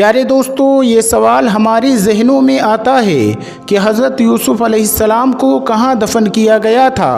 پیارے دوستو، یہ سوال ہمارے ذہنوں میں آتا ہے کہ حضرت یوسف علیہ السلام کو کہاں دفن کیا گیا تھا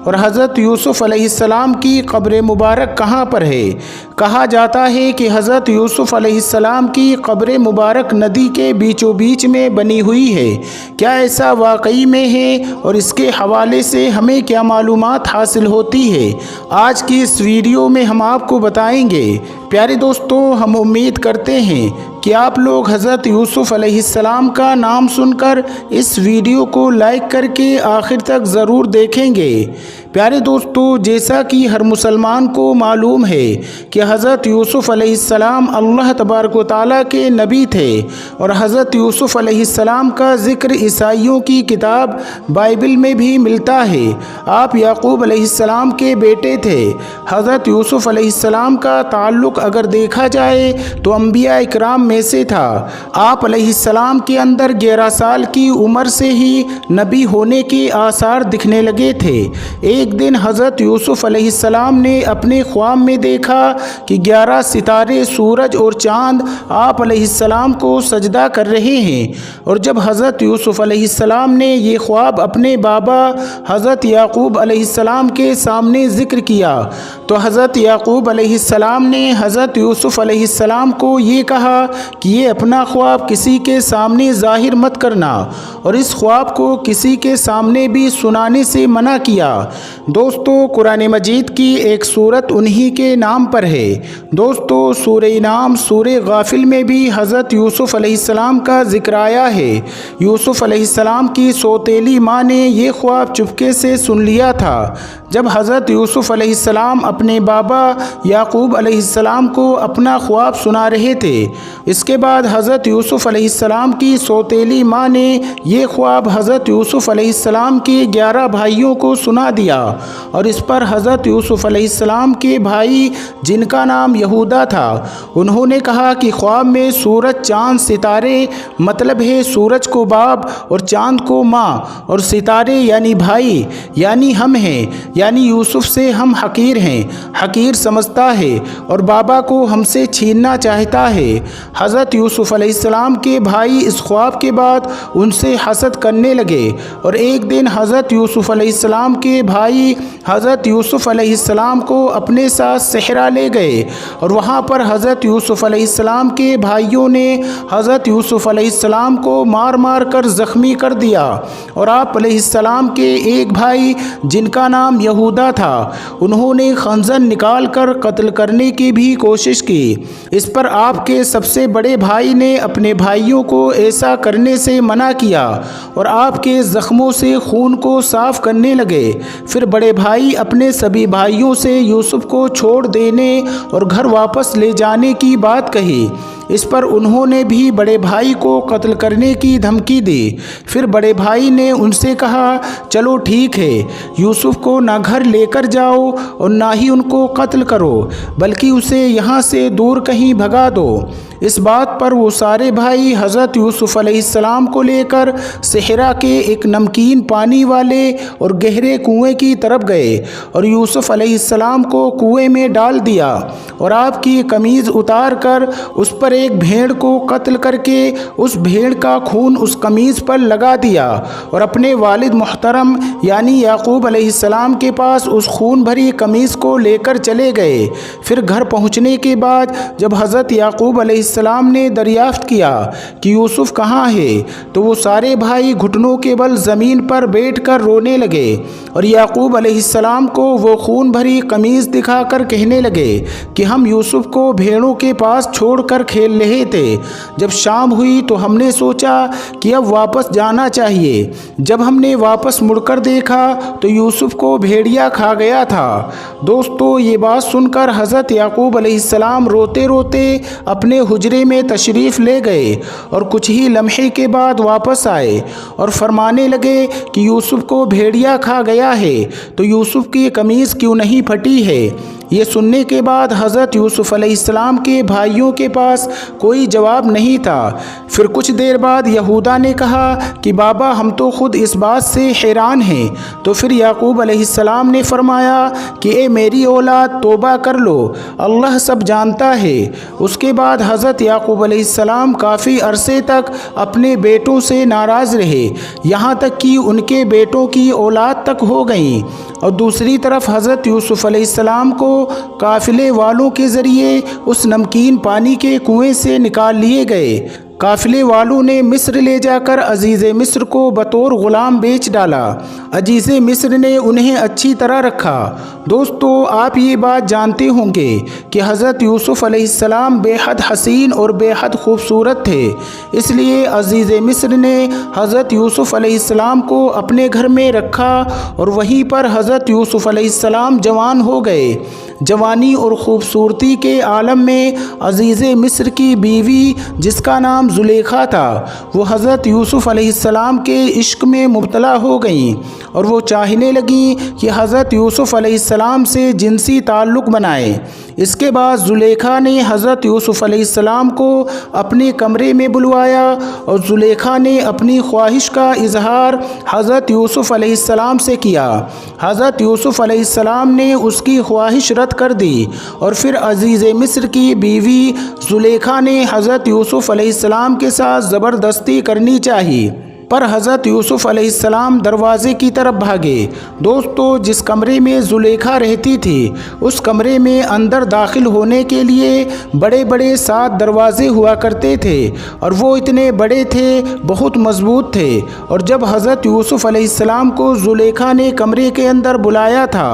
اور حضرت یوسف علیہ السلام کی قبر مبارک کہاں پر ہے۔ کہا جاتا ہے کہ حضرت یوسف علیہ السلام کی قبر مبارک ندی کے بیچوں بیچ میں بنی ہوئی ہے۔ کیا ایسا واقعی میں ہے اور اس کے حوالے سے ہمیں کیا معلومات حاصل ہوتی ہے، آج کی اس ویڈیو میں ہم آپ کو بتائیں گے۔ پیارے دوستو، ہم امید کرتے ہیں کہ آپ لوگ حضرت یوسف علیہ السلام کا نام سن کر اس ویڈیو کو لائک کر کے آخر تک ضرور دیکھیں گے۔ پیارے دوستو، جیسا کہ ہر مسلمان کو معلوم ہے کہ حضرت یوسف علیہ السلام اللہ تبارک و تعالیٰ کے نبی تھے اور حضرت یوسف علیہ السلام کا ذکر عیسائیوں کی کتاب بائبل میں بھی ملتا ہے۔ آپ یعقوب علیہ السلام کے بیٹے تھے۔ حضرت یوسف علیہ السلام کا تعلق اگر دیکھا جائے تو انبیاء اکرام میں سے تھا۔ آپ علیہ السلام کے اندر 11 سال کی عمر سے ہی نبی ہونے کے آثار دکھنے لگے تھے۔ ایک دن حضرت یوسف علیہ السلام نے اپنے خواب میں دیکھا کہ 11 ستارے، سورج اور چاند آپ علیہ السلام کو سجدہ کر رہے ہیں، اور جب حضرت یوسف علیہ السلام نے یہ خواب اپنے بابا حضرت یعقوب علیہ السلام کے سامنے ذکر کیا تو حضرت یعقوب علیہ السلام نے حضرت یوسف علیہ السلام کو یہ کہا کہ یہ اپنا خواب کسی کے سامنے ظاہر مت کرنا، اور اس خواب کو کسی کے سامنے بھی سنانے سے منع کیا۔ دوستو، قرآن مجید کی ایک سورت انہی کے نام پر ہے۔ دوستو، سورہ انعام، سورہ غافل میں بھی حضرت یوسف علیہ السلام کا ذکر آیا ہے۔ یوسف علیہ السلام کی سوتیلی ماں نے یہ خواب چپکے سے سن لیا تھا۔ جب حضرت یوسف علیہ السلام اپنے بابا یعقوب علیہ السلام کو اپنا خواب سنا رہے تھے، اس کے بعد حضرت یوسف علیہ السلام کی سوتیلی ماں نے یہ خواب حضرت یوسف علیہ السلام کے 11 بھائیوں کو سنا دیا، اور اس پر حضرت یوسف علیہ السلام کے بھائی، جن کا نام یہودا تھا، انہوں نے کہا کہ خواب میں سورج، چاند، ستارے، مطلب ہے سورج کو باپ اور چاند کو ماں، اور ستارے یعنی بھائی، یعنی ہم ہیں، یعنی یوسف سے ہم حقیر ہیں، حقیر سمجھتا ہے اور بابا کو ہم سے چھیننا چاہتا ہے۔ حضرت یوسف علیہ السلام کے بھائی اس خواب کے بعد ان سے حسد کرنے لگے، اور ایک دن حضرت یوسف علیہ السلام کے بھائی حضرت یوسف علیہ السلام کو اپنے ساتھ صحرا لے گئے، اور وہاں پر حضرت یوسف علیہ السلام کے بھائیوں نے حضرت یوسف علیہ السلام کو مار مار کر زخمی کر دیا، اور آپ علیہ السلام کے ایک بھائی، جن کا نام یہودا تھا، انہوں نے خنجر نکال کر قتل کرنے کی بھی کوشش کی۔ اس پر آپ کے سب سے بڑے بھائی نے اپنے بھائیوں کو ایسا کرنے سے منع کیا، اور آپ کے زخموں سے خون کو صاف کرنے لگے۔ پھر بڑے بھائی اپنے سبھی بھائیوں سے یوسف کو چھوڑ دینے اور گھر واپس لے جانے کی بات کہی۔ اس پر انہوں نے بھی بڑے بھائی کو قتل کرنے کی دھمکی دی۔ پھر بڑے بھائی نے ان سے کہا، چلو ٹھیک ہے، یوسف کو نہ گھر لے کر جاؤ اور نہ ہی ان کو قتل کرو، بلکہ اسے یہاں سے دور کہیں بھگا دو۔ اس بات پر وہ سارے بھائی حضرت یوسف علیہ السلام کو لے کر صحرا کے ایک نمکین پانی والے اور گہرے کنویں کی طرف گئے، اور یوسف علیہ السلام کو کنویں میں ڈال دیا، اور آپ کی قمیض اتار کر اس پر ایک بھیڑ کو قتل کر کے اس بھیڑ کا خون اس قمیض پر لگا دیا، اور اپنے والد محترم یعنی یعقوب علیہ السلام کے پاس اس خون بھری قمیض کو لے کر چلے گئے۔ پھر گھر پہنچنے کے بعد جب حضرت یعقوب علیہ السلام نے دریافت کیا کہ یوسف کہاں ہے، تو وہ سارے بھائی گھٹنوں کے بل زمین پر بیٹھ کر رونے لگے، اور یعقوب علیہ السلام کو وہ خون بھری قمیض دکھا کر کہنے لگے کہ ہم یوسف کو بھیڑوں کے پاس چھوڑ کر کھیل رہے تھے۔ جب شام ہوئی تو ہم نے سوچا کہ اب واپس جانا چاہیے۔ جب ہم نے واپس مڑ کر دیکھا تو یوسف کو بھیڑیا کھا گیا تھا۔ دوستو، یہ بات سن کر حضرت یعقوب علیہ السلام روتے روتے اپنے حجرے میں تشریف لے گئے، اور کچھ ہی لمحے کے بعد واپس آئے اور فرمانے لگے کہ یوسف کو بھیڑیا کھا گیا ہے، تو یوسف کی قمیض کیوں نہیں پھٹی ہے؟ یہ سننے کے بعد حضرت یوسف علیہ السلام کے بھائیوں کے پاس کوئی جواب نہیں تھا۔ پھر کچھ دیر بعد یہودا نے کہا کہ بابا، ہم تو خود اس بات سے حیران ہیں۔ تو پھر یعقوب علیہ السلام نے فرمایا کہ اے میری اولاد، توبہ کر لو، اللہ سب جانتا ہے۔ اس کے بعد حضرت حضرت یعقوب علیہ السلام کافی عرصے تک اپنے بیٹوں سے ناراض رہے، یہاں تک کہ ان کے بیٹوں کی اولاد تک ہو گئیں، اور دوسری طرف حضرت یوسف علیہ السلام کو قافلے والوں کے ذریعے اس نمکین پانی کے کنویں سے نکال لیے گئے۔ قافلے والوں نے مصر لے جا کر عزیز مصر کو بطور غلام بیچ ڈالا۔ عزیز مصر نے انہیں اچھی طرح رکھا۔ دوستو، آپ یہ بات جانتے ہوں گے کہ حضرت یوسف علیہ السلام بے حد حسین اور بے حد خوبصورت تھے، اس لیے عزیز مصر نے حضرت یوسف علیہ السلام کو اپنے گھر میں رکھا، اور وہیں پر حضرت یوسف علیہ السلام جوان ہو گئے۔ جوانی اور خوبصورتی کے عالم میں عزیز مصر کی بیوی، جس کا نام زلیخا تھا، وہ حضرت یوسف علیہ السلام کے عشق میں مبتلا ہو گئیں، اور وہ چاہنے لگیں کہ حضرت یوسف علیہ السلام سے جنسی تعلق بنائیں۔ اس کے بعد زلیخا نے حضرت یوسف علیہ السلام کو اپنے کمرے میں بلوایا، اور زلیخا نے اپنی خواہش کا اظہار حضرت یوسف علیہ السلام سے کیا۔ حضرت یوسف علیہ السلام نے اس کی خواہش رد کر دی، اور پھر عزیز مصر کی بیوی زلیخا نے حضرت یوسف علیہ السلام کے ساتھ زبردستی کرنی چاہی، پر حضرت یوسف علیہ السلام دروازے کی طرف بھاگے۔ دوستو، جس کمرے میں زلیخا رہتی تھی، اس کمرے میں اندر داخل ہونے کے لیے بڑے بڑے 7 دروازے ہوا کرتے تھے، اور وہ اتنے بڑے تھے، بہت مضبوط تھے۔ اور جب حضرت یوسف علیہ السلام کو زلیخا نے کمرے کے اندر بلایا تھا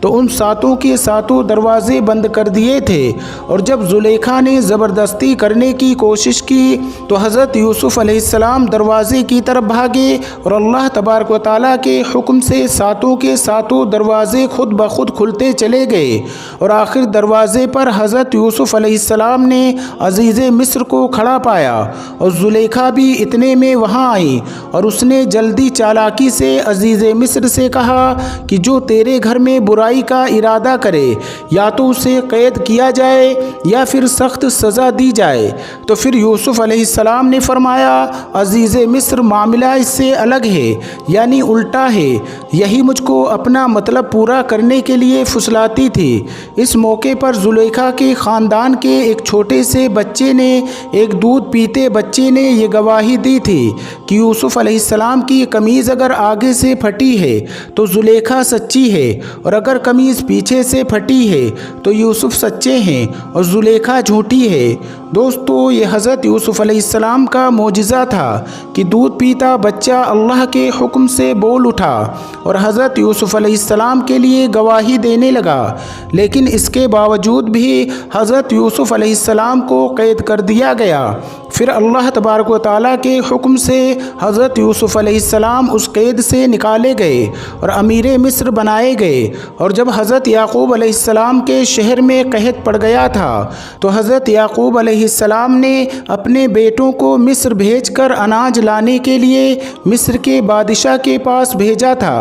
تو ان 7 کے 7 دروازے بند کر دیے تھے، اور جب زلیخا نے زبردستی کرنے کی کوشش کی تو حضرت یوسف علیہ السلام دروازے کی طرف بھاگے، اور اللہ تبارک و تعالیٰ کے حکم سے 7 کے 7 دروازے خود بخود کھلتے چلے گئے، اور آخر دروازے پر حضرت یوسف علیہ السلام نے عزیز مصر کو کھڑا پایا، اور زلیخا بھی اتنے میں وہاں آئی، اور اس نے جلدی چالاکی سے عزیز مصر سے کہا کہ جو تیرے گھر میں برائی کا ارادہ کرے، یا تو اسے قید کیا جائے یا پھر سخت سزا دی جائے۔ تو پھر یوسف علیہ السلام نے فرمایا، عزیز مصر معاملہ اس سے الگ ہے، یعنی الٹا ہے، یہی مجھ کو اپنا مطلب پورا کرنے کے لیے پھسلاتی تھی۔ اس موقع پر زلیخا کے خاندان کے ایک چھوٹے سے بچے نے، ایک دودھ پیتے بچے نے یہ گواہی دی تھی کہ یوسف علیہ السلام کی قمیض اگر آگے سے پھٹی ہے تو زلیخا سچی ہے، اور اگر قمیض پیچھے سے پھٹی ہے تو یوسف سچے ہیں اور زلیخا جھوٹی ہے۔ دوستو، یہ حضرت یوسف علیہ السلام کا معجزہ تھا کہ دودھ پیتا بچہ اللہ کے حکم سے بول اٹھا اور حضرت یوسف علیہ السلام کے لیے گواہی دینے لگا، لیکن اس کے باوجود بھی حضرت یوسف علیہ السلام کو قید کر دیا گیا۔ پھر اللہ تبارک و تعالیٰ کے حکم سے حضرت یوسف علیہ السلام اس قید سے نکالے گئے اور امیر مصر بنائے گئے، اور جب حضرت یعقوب علیہ السلام کے شہر میں قحط پڑ گیا تھا تو حضرت یعقوب علیہ السلام نے اپنے بیٹوں کو مصر بھیج کر اناج لانے کے لیے مصر کے بادشاہ کے پاس بھیجا تھا۔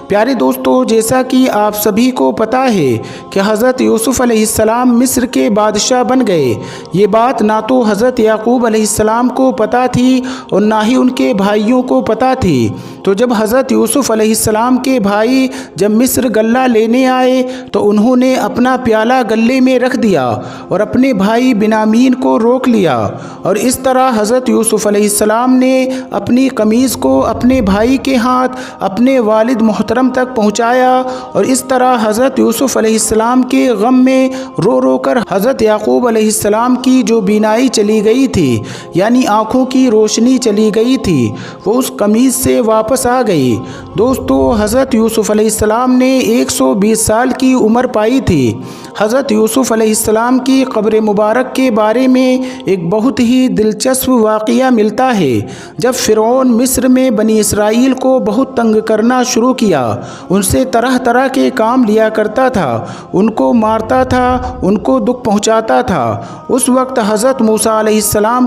پیارے دوستو، جیسا کہ آپ سبھی کو پتہ ہے کہ حضرت یوسف علیہ السلام مصر کے بادشاہ بن گئے، یہ بات نہ تو حضرت یعقوب علیہ السلام کو پتہ تھی اور نہ ہی ان کے بھائیوں کو پتہ تھی۔ تو جب حضرت یوسف علیہ السلام کے بھائی جب مصر غلہ لینے آئے تو انہوں نے اپنا پیالہ غلے میں رکھ دیا اور اپنے بھائی بنیامین کو روک لیا، اور اس طرح حضرت یوسف علیہ السلام نے اپنی قمیض کو اپنے بھائی کے ہاتھ اپنے والد محترم تک پہنچایا، اور اس طرح حضرت یوسف علیہ السلام کے غم میں رو رو کر حضرت یعقوب علیہ السلام کی جو بینائی چلی گئی تھی، یعنی آنکھوں کی روشنی چلی گئی تھی، وہ اس قمیض سے واپس آ گئی۔ دوستو، حضرت یوسف علیہ السلام نے 120 سال کی عمر پائی تھی۔ حضرت یوسف علیہ السلام کی قبر مبارک کے بارے میں ایک بہت ہی دلچسپ واقعہ ملتا ہے۔ جب فرعون مصر میں بنی اسرائیل کو بہت تنگ کرنا شروع کیا، ان سے طرح طرح کے کام لیا کرتا تھا، ان کو مارتا تھا، ان کو دکھ پہنچاتا تھا، اس وقت حضرت موسیٰ علیہ السلام